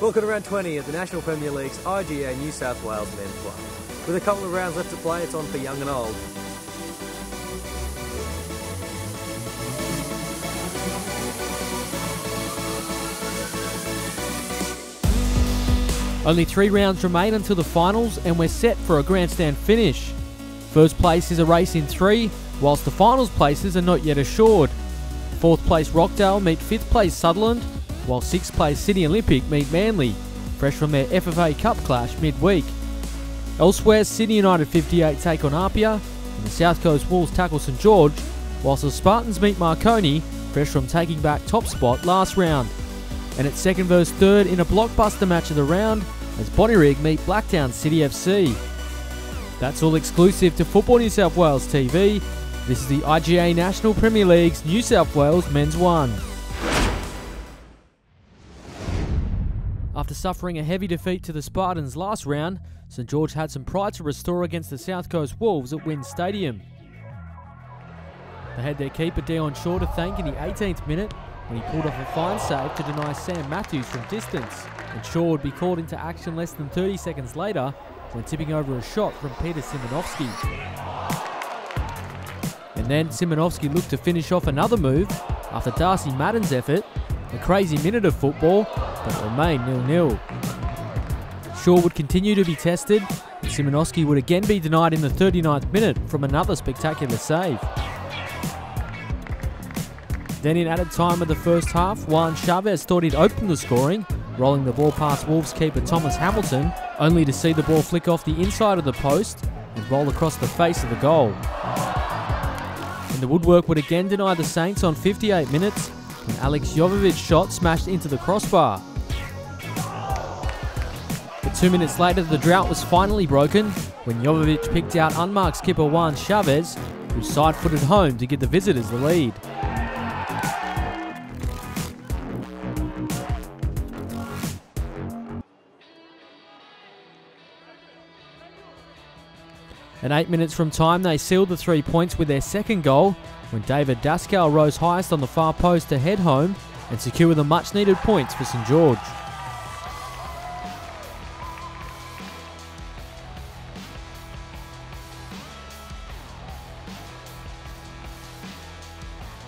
Welcome to round 20 of the National Premier League's IGA New South Wales Men's Club. With a couple of rounds left to play, it's on for young and old. Only 3 rounds remain until the finals and we're set for a grandstand finish. First place is a race in 3, whilst the finals places are not yet assured. 4th place Rockdale meet 5th place Sutherland, while 6th place Sydney Olympic meet Manly, fresh from their FFA Cup clash midweek. Elsewhere, Sydney United 58 take on Apia, and the South Coast Wolves tackle St George, whilst the Spartans meet Marconi, fresh from taking back top spot last round. And it's 2nd versus 3rd in a blockbuster match of the round, as Bonnyrigg meet Blacktown City FC. That's all exclusive to Football New South Wales TV. This is the IGA National Premier League's New South Wales Men's 1. After suffering a heavy defeat to the Spartans last round, St George had some pride to restore against the South Coast Wolves at Wynn Stadium. They had their keeper Dion Shaw to thank in the 18th minute when he pulled off a fine save to deny Sam Matthews from distance, and Shaw would be called into action less than 30 seconds later when tipping over a shot from Peter Simonovski. And then Simonovski looked to finish off another move after Darcy Madden's effort. A crazy minute of football, but it remained 0-0. Shaw would continue to be tested, and Simonovski would again be denied in the 39th minute from another spectacular save. Then in added time of the first half, Juan Chavez thought he'd open the scoring, rolling the ball past Wolves keeper Thomas Hamilton, only to see the ball flick off the inside of the post and roll across the face of the goal. And the woodwork would again deny the Saints on 58 minutes, when Alex Jovovic's shot smashed into the crossbar. But 2 minutes later, the drought was finally broken when Jovovic picked out unmarked skipper Juan Chavez, who side-footed home to give the visitors the lead. And 8 minutes from time, they sealed the 3 points with their second goal, when David Daskal rose highest on the far post to head home and secure the much-needed points for St George.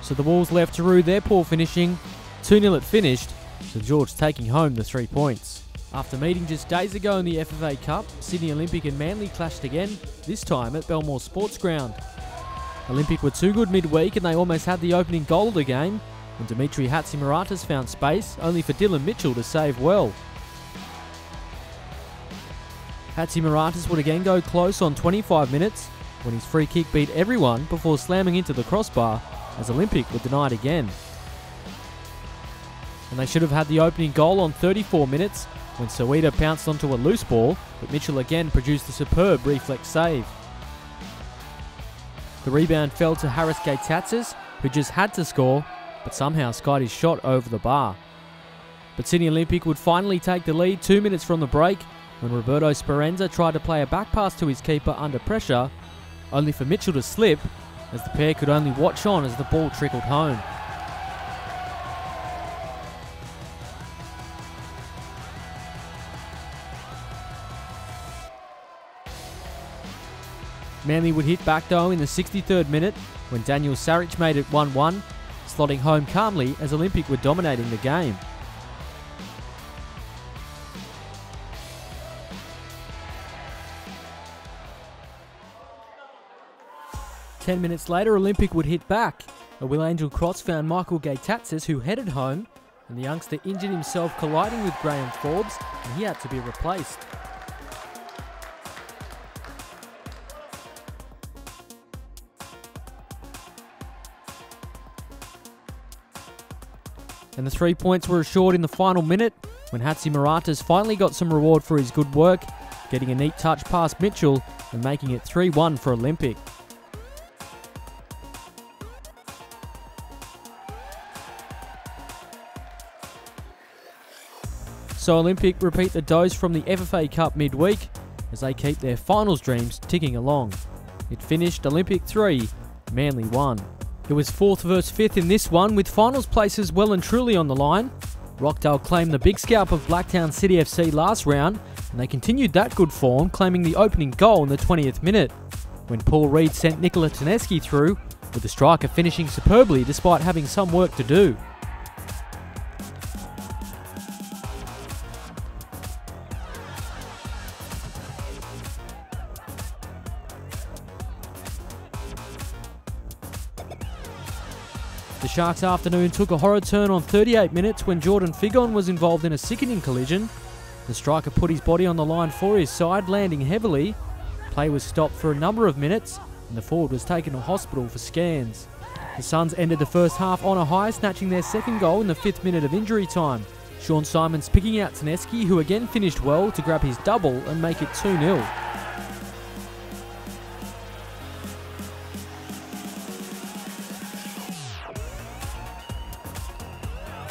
So the Wolves left to rue their poor finishing. 2-0 it finished, St George taking home the 3 points. After meeting just days ago in the FFA Cup, Sydney Olympic and Manly clashed again, this time at Belmore Sports Ground. Olympic were too good midweek and they almost had the opening goal of the game when Dimitri Hatzimartas found space, only for Dylan Mitchell to save well. Hatzimartas would again go close on 25 minutes when his free kick beat everyone before slamming into the crossbar as Olympic were denied again. And they should have had the opening goal on 34 minutes when Soweto pounced onto a loose ball, but Mitchell again produced a superb reflex save. The rebound fell to Haris Gaitatzis, who just had to score, but somehow skied his shot over the bar. But Sydney Olympic would finally take the lead 2 minutes from the break when Roberto Speranza tried to play a back pass to his keeper under pressure, only for Mitchell to slip, as the pair could only watch on as the ball trickled home. Manly would hit back though in the 63rd minute when Daniel Saric made it 1-1, slotting home calmly as Olympic were dominating the game. Ten minutes later, Olympic would hit back. A Will Angel cross found Michael Gaitatzis, who headed home, and the youngster injured himself colliding with Graham Forbes, and he had to be replaced. And the 3 points were assured in the final minute when Hatzimartas finally got some reward for his good work, getting a neat touch past Mitchell and making it 3-1 for Olympic. So Olympic repeat the dose from the FFA Cup midweek as they keep their finals dreams ticking along. It finished Olympic 3, Manly 1. It was 4th versus 5th in this one, with finals places well and truly on the line. Rockdale claimed the big scalp of Blacktown City FC last round, and they continued that good form, claiming the opening goal in the 20th minute, when Paul Reed sent Nikola Taneski through, with the striker finishing superbly despite having some work to do. The Sharks' afternoon took a horror turn on 38 minutes when Jordan Figon was involved in a sickening collision. The striker put his body on the line for his side, landing heavily. Play was stopped for a number of minutes, and the forward was taken to hospital for scans. The Suns ended the first half on a high, snatching their second goal in the 5th minute of injury time. Sean Simons picking out Taneski, who again finished well to grab his double and make it 2-0.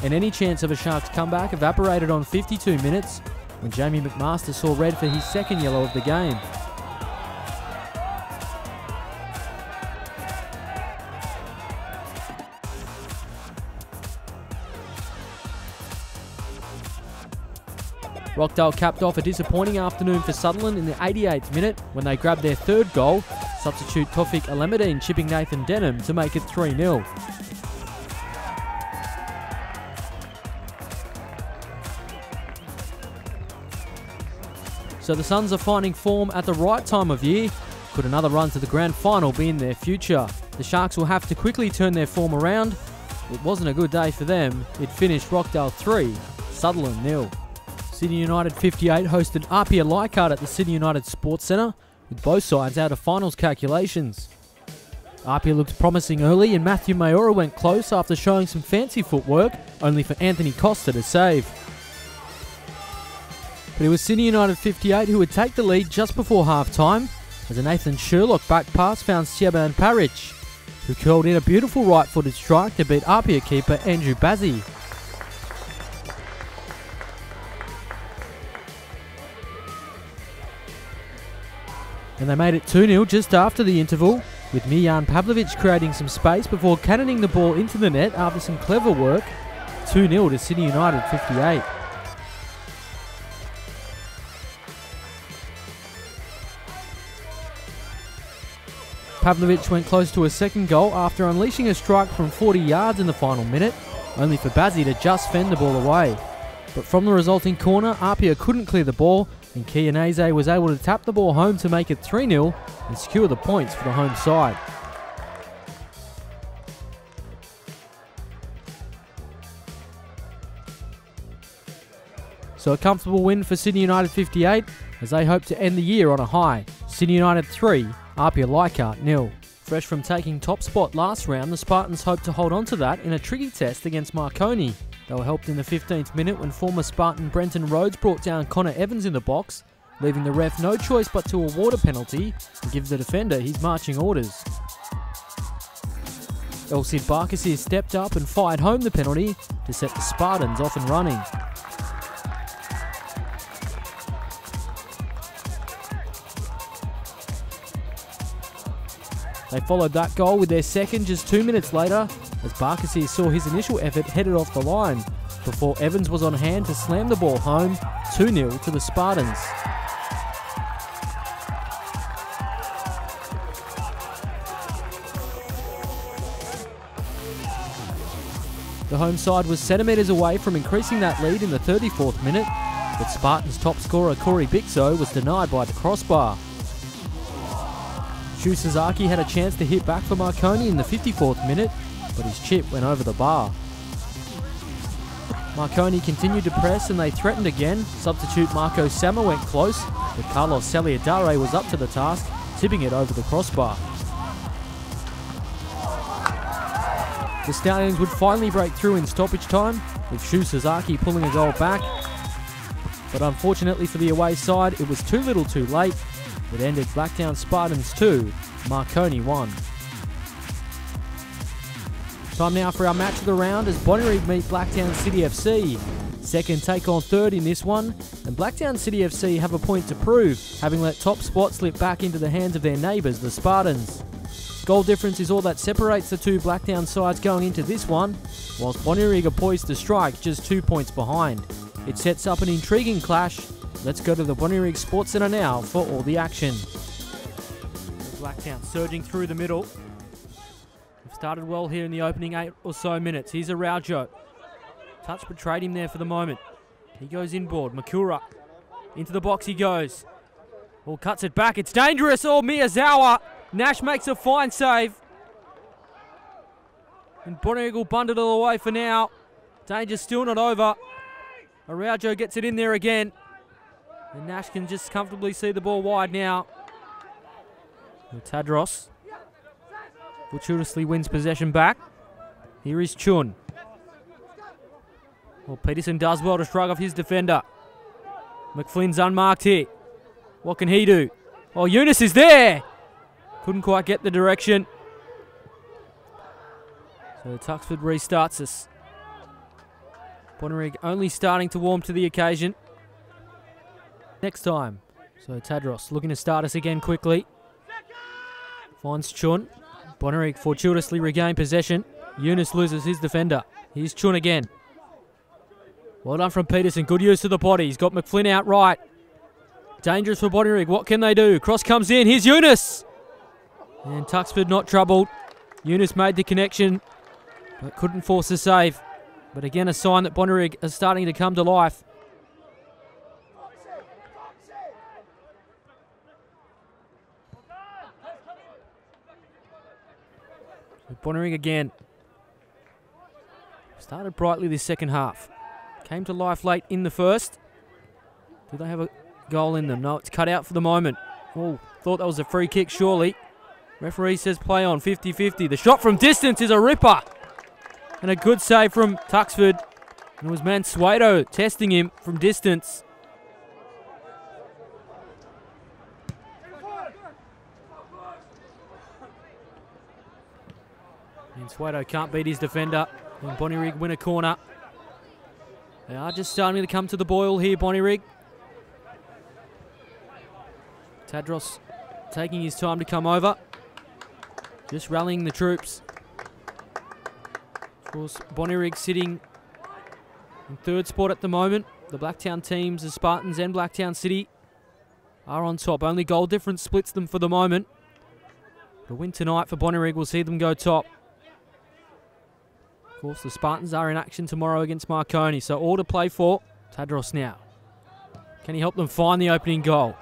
And any chance of a Sharks comeback evaporated on 52 minutes when Jamie McMaster saw red for his second yellow of the game. Rockdale capped off a disappointing afternoon for Sutherland in the 88th minute when they grabbed their third goal, substitute Tofik Alamedine chipping Nathan Denham to make it 3-0. So the Suns are finding form at the right time of year. Could another run to the grand final be in their future? The Sharks will have to quickly turn their form around. It wasn't a good day for them. It finished Rockdale 3, Sutherland 0. Sydney United 58 hosted Apia Leichhardt at the Sydney United Sports Centre, with both sides out of finals calculations. Apia looked promising early and Matthew Mayora went close after showing some fancy footwork, only for Anthony Costa to save. But it was Sydney United 58 who would take the lead just before half-time, as a Nathan Sherlock back pass found Siaban Paric, who curled in a beautiful right-footed strike to beat Apia keeper Andrew Bazzi. And they made it 2-0 just after the interval, with Mijan Pavlovic creating some space before cannoning the ball into the net after some clever work. 2-0 to Sydney United 58. Pavlovic went close to a second goal after unleashing a strike from 40 yards in the final minute, only for Bazzi to just fend the ball away. But from the resulting corner, Apia couldn't clear the ball, and Kianese was able to tap the ball home to make it 3-0 and secure the points for the home side. So a comfortable win for Sydney United 58 as they hope to end the year on a high. Sydney United 3, Apia Leichhardt 0. Fresh from taking top spot last round, the Spartans hope to hold on to that in a tricky test against Marconi. They were helped in the 15th minute when former Spartan Brenton Rhodes brought down Connor Evans in the box, leaving the ref no choice but to award a penalty and give the defender his marching orders. El Cid Barkasir stepped up and fired home the penalty to set the Spartans off and running. They followed that goal with their second just 2 minutes later, as Barkasir saw his initial effort headed off the line, before Evans was on hand to slam the ball home, 2-0 to the Spartans. The home side was centimetres away from increasing that lead in the 34th minute, but Spartans' top scorer Corey Bixo was denied by the crossbar. Shu Sasaki had a chance to hit back for Marconi in the 54th minute, but his chip went over the bar. Marconi continued to press and they threatened again. Substitute Marco Sama went close, but Carlos Saliadare was up to the task, tipping it over the crossbar. The Stallions would finally break through in stoppage time, with Shu Sasaki pulling a goal back. But unfortunately for the away side, it was too little too late. It ended Blacktown Spartans 2, Marconi 1. Time now for our match of the round as Bonnyrigg meet Blacktown City FC. Second take on third in this one, and Blacktown City FC have a point to prove, having let top spot slip back into the hands of their neighbours, the Spartans. Goal difference is all that separates the two Blacktown sides going into this one, whilst Bonnyrigg are poised to strike just 2 points behind. It sets up an intriguing clash. Let's go to the Bonnyrigg Sports Centre now for all the action. Blacktown surging through the middle. They've started well here in the opening 8 or so minutes. Here's Araujo. Touch betrayed him there for the moment. He goes inboard. Makura. Into the box he goes. Ball cuts it back. It's dangerous. Oh, Miyazawa. Nash makes a fine save. And Bonnyrigg will bundle it away for now. Danger still not over. Araujo gets it in there again. And Nash can just comfortably see the ball wide now. Tadros fortuitously wins possession back. Here is Chun. Well, Peterson does well to shrug off his defender. McFlynn's unmarked here. What can he do? Oh, Eunice is there! Couldn't quite get the direction. So Tuxford restarts us. Bonnyrigg only starting to warm to the occasion. Next time. So Tadros looking to start us again quickly. Finds Chun. Bonnyrigg fortuitously regain possession. Eunice loses his defender. Here's Chun again. Well done from Peterson. Good use of the body. He's got McFlynn out right. Dangerous for Bonnyrigg. What can they do? Cross comes in. Here's Eunice. And Tuxford not troubled. Eunice made the connection, but couldn't force a save. But again, a sign that Bonnyrigg are starting to come to life. Bonnyrigg again. Started brightly this second half. Came to life late in the first. Do they have a goal in them? No, it's cut out for the moment. Oh, thought that was a free kick, surely. Referee says play on, 50-50. The shot from distance is a ripper. And a good save from Tuxford. And it was Mansueto testing him from distance. Mansueto can't beat his defender. And Bonnyrigg win a corner. They are just starting to come to the boil here, Bonnyrigg. Tadros taking his time to come over. Just rallying the troops. Of course, Bonnyrigg sitting in third spot at the moment. The Blacktown teams, the Spartans and Blacktown City, are on top. Only goal difference splits them for the moment. The win tonight for Bonnyrigg will see them go top. Of course, the Spartans are in action tomorrow against Marconi, so all to play for. Tadros now. Can he help them find the opening goal?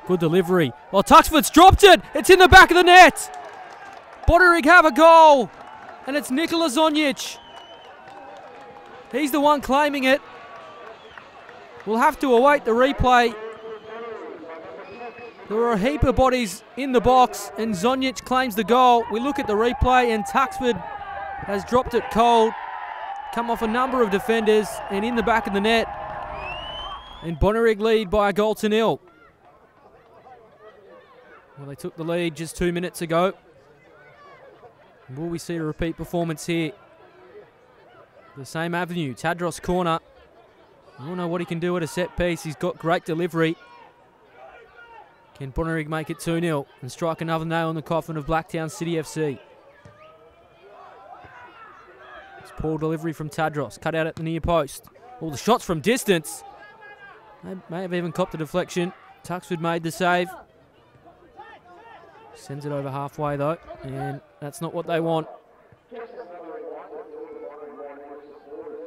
Good delivery. Well, Tuxford's dropped it. It's in the back of the net. Bonnyrigg have a goal. And it's Nikola Zonjic. He's the one claiming it. We'll have to await the replay. There were a heap of bodies in the box, and Zonjic claims the goal. We look at the replay, and Tuxford has dropped it cold. Come off a number of defenders, and in the back of the net. And Bonnyrigg lead by a goal to nil. Well, they took the lead just 2 minutes ago. Will we see a repeat performance here? The same avenue, Tadros corner. I don't know what he can do at a set piece. He's got great delivery. Can Bonnyrigg make it 2-0 and strike another nail in the coffin of Blacktown City FC? It's poor delivery from Tadros, cut out at the near post. All the shots from distance. They may have even copped a deflection. Tuxford made the save. Sends it over halfway though, and that's not what they want.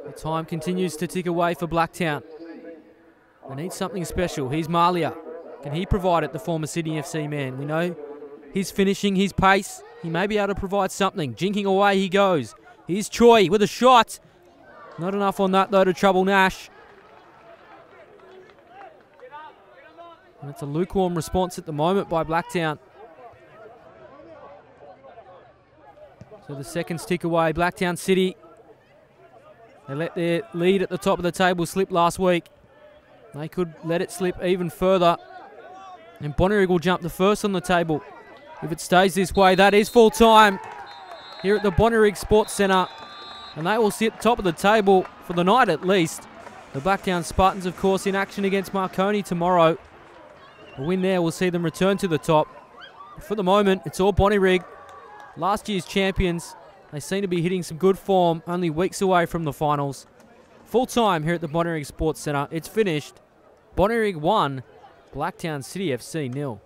The time continues to tick away for Blacktown. They need something special. Here's Malia. Can he provide it, the former Sydney FC man? We know his finishing, his pace. He may be able to provide something. Jinking away he goes. Here's Choi with a shot. Not enough on that though to trouble Nash. And it's a lukewarm response at the moment by Blacktown. So the seconds tick away. Blacktown City, they let their lead at the top of the table slip last week. They could let it slip even further. And Bonnyrigg will jump the first on the table. If it stays this way, that is full time here at the Bonnyrigg Sports Centre. And they will sit top of the table for the night at least. The Blacktown Spartans, of course, in action against Marconi tomorrow. A win there will see them return to the top. For the moment, it's all Bonnyrigg. Last year's champions, they seem to be hitting some good form, only weeks away from the finals. Full time here at the Bonnyrigg Sports Centre. It's finished. Bonnyrigg 1, Blacktown City FC 0.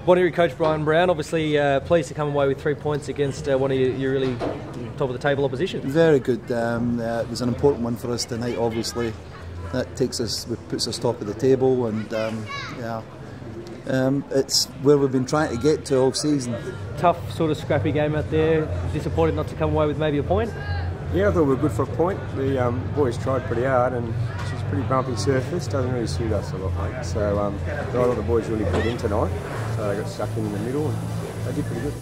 Bonnyrigg coach Brian Brown, obviously pleased to come away with 3 points against one of your really top of the table opposition. Very good. It was an important one for us tonight. Obviously, that puts us top of the table, and it's where we've been trying to get to all season. Tough, sort of scrappy game out there. Disappointed not to come away with maybe a point. Yeah, I thought we were good for a point. The boys tried pretty hard, and it's a pretty bumpy surface. Doesn't really suit us a lot, mate. So I thought the boys really put in tonight. So they got stuck in the middle, and they did pretty good.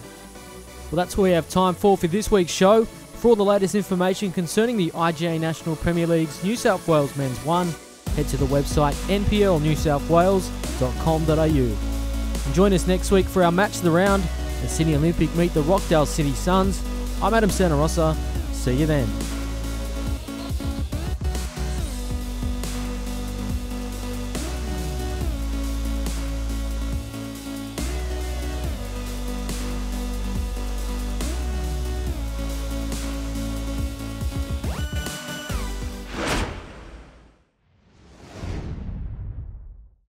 Well, that's all we have time for this week's show. For all the latest information concerning the IGA National Premier League's New South Wales Men's 1, head to the website nplnewsouthwales.com.au. And join us next week for our match of the round. The Sydney Olympic meet the Rockdale City Suns. I'm Adam Santarossa. See you then.